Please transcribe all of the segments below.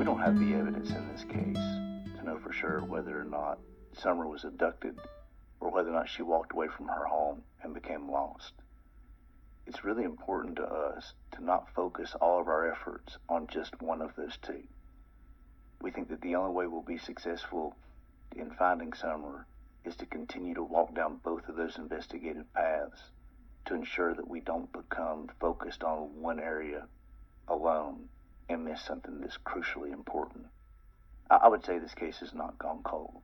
don't have the evidence in this case to know for sure whether or not Summer was abducted or whether or not she walked away from her home and became lost. It's really important to us to not focus all of our efforts on just one of those two. We think that the only way we'll be successful in finding Summer is to continue to walk down both of those investigative paths to ensure that we don't become focused on one area alone and miss something that's crucially important. I would say this case has not gone cold.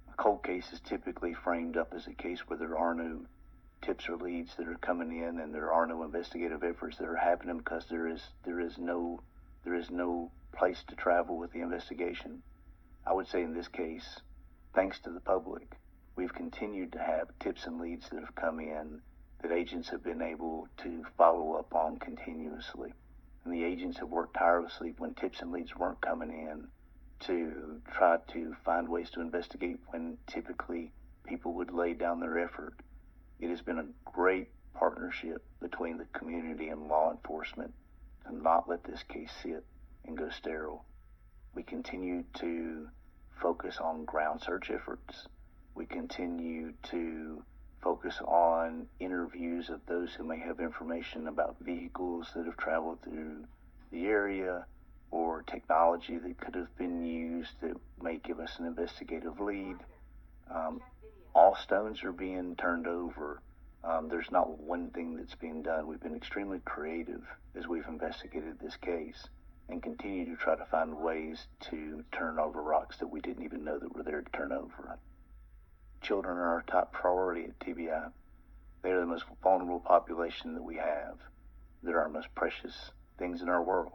A cold case is typically framed up as a case where there are no tips or leads that are coming in and there are no investigative efforts that are happening because there is no place to travel with the investigation. I would say in this case, thanks to the public, we've continued to have tips and leads that have come in that agents have been able to follow up on continuously. And the agents have worked tirelessly when tips and leads weren't coming in to try to find ways to investigate when typically people would lay down their effort. It has been a great partnership between the community and law enforcement to not let this case sit and go sterile. We continue to focus on ground search efforts. We continue to focus on interviews of those who may have information about vehicles that have traveled through the area or technology that could have been used that may give us an investigative lead. All stones are being turned over. There's not one thing that's being done. We've been extremely creative as we've investigated this case and continue to try to find ways to turn over rocks that we didn't even know that were there to turn over. Children are our top priority at TBI. They are the most vulnerable population that we have. They're our most precious things in our world.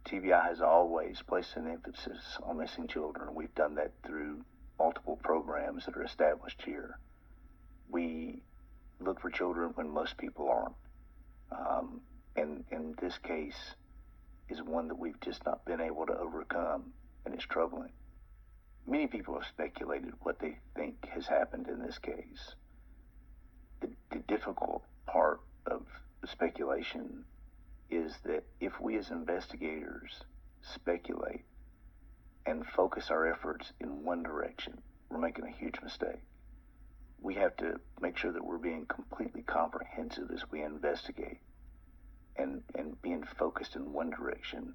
TBI has always placed an emphasis on missing children. We've done that through multiple programs that are established here. We look for children when most people aren't. And this case is one that we've just not been able to overcome, and it's troubling. Many people have speculated what they think has happened in this case. The difficult part of the speculation is that if we as investigators speculate and focus our efforts in one direction, we're making a huge mistake. We have to make sure that we're being completely comprehensive as we investigate. And being focused in one direction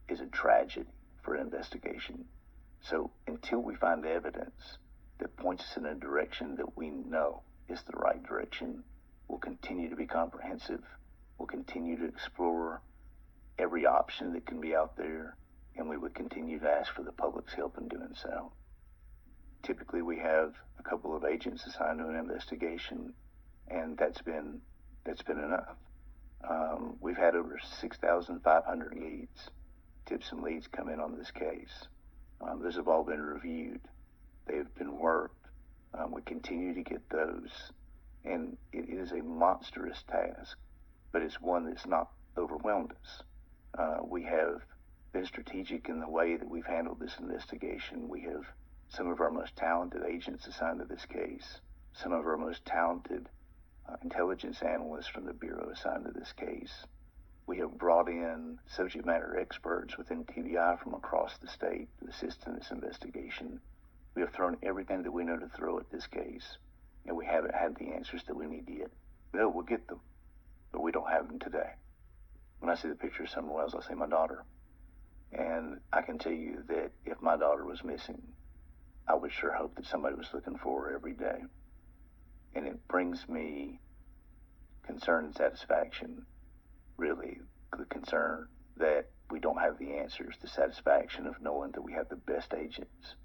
is a tragedy for an investigation. So until we find evidence that points us in a direction that we know is the right direction, we'll continue to be comprehensive. We'll continue to explore every option that can be out there, and we would continue to ask for the public's help in doing so. Typically, we have a couple of agents assigned to an investigation, and that's been enough. We've had over 6,500 leads, tips and leads come in on this case. Those have all been reviewed. They've been worked. We continue to get those. And it is a monstrous task, but it's one that's not overwhelmed us. We have been strategic in the way that we've handled this investigation. We have some of our most talented agents assigned to this case, some of our most talented intelligence analysts from the Bureau assigned to this case. We have brought in subject matter experts within TBI from across the state to assist in this investigation. We have thrown everything that we know to throw at this case, and we haven't had the answers that we need yet. No, we'll get them, but we don't have them today. When I see the picture of Summer Wells, I see my daughter. And I can tell you that if my daughter was missing, I would sure hope that somebody was looking for her every day. And it brings me concern and satisfaction, really, the concern that we don't have the answers, the satisfaction of knowing that we have the best agents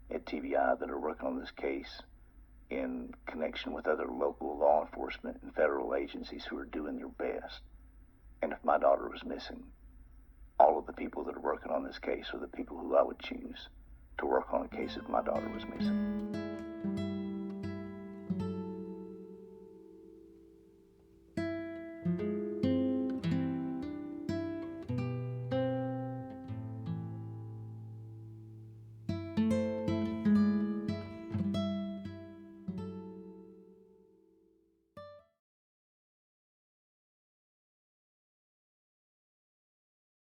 at TBI that are working on this case in connection with other local law enforcement and federal agencies who are doing their best. And if my daughter was missing, all of the people that are working on this case are the people who I would choose to work on a case if my daughter was missing.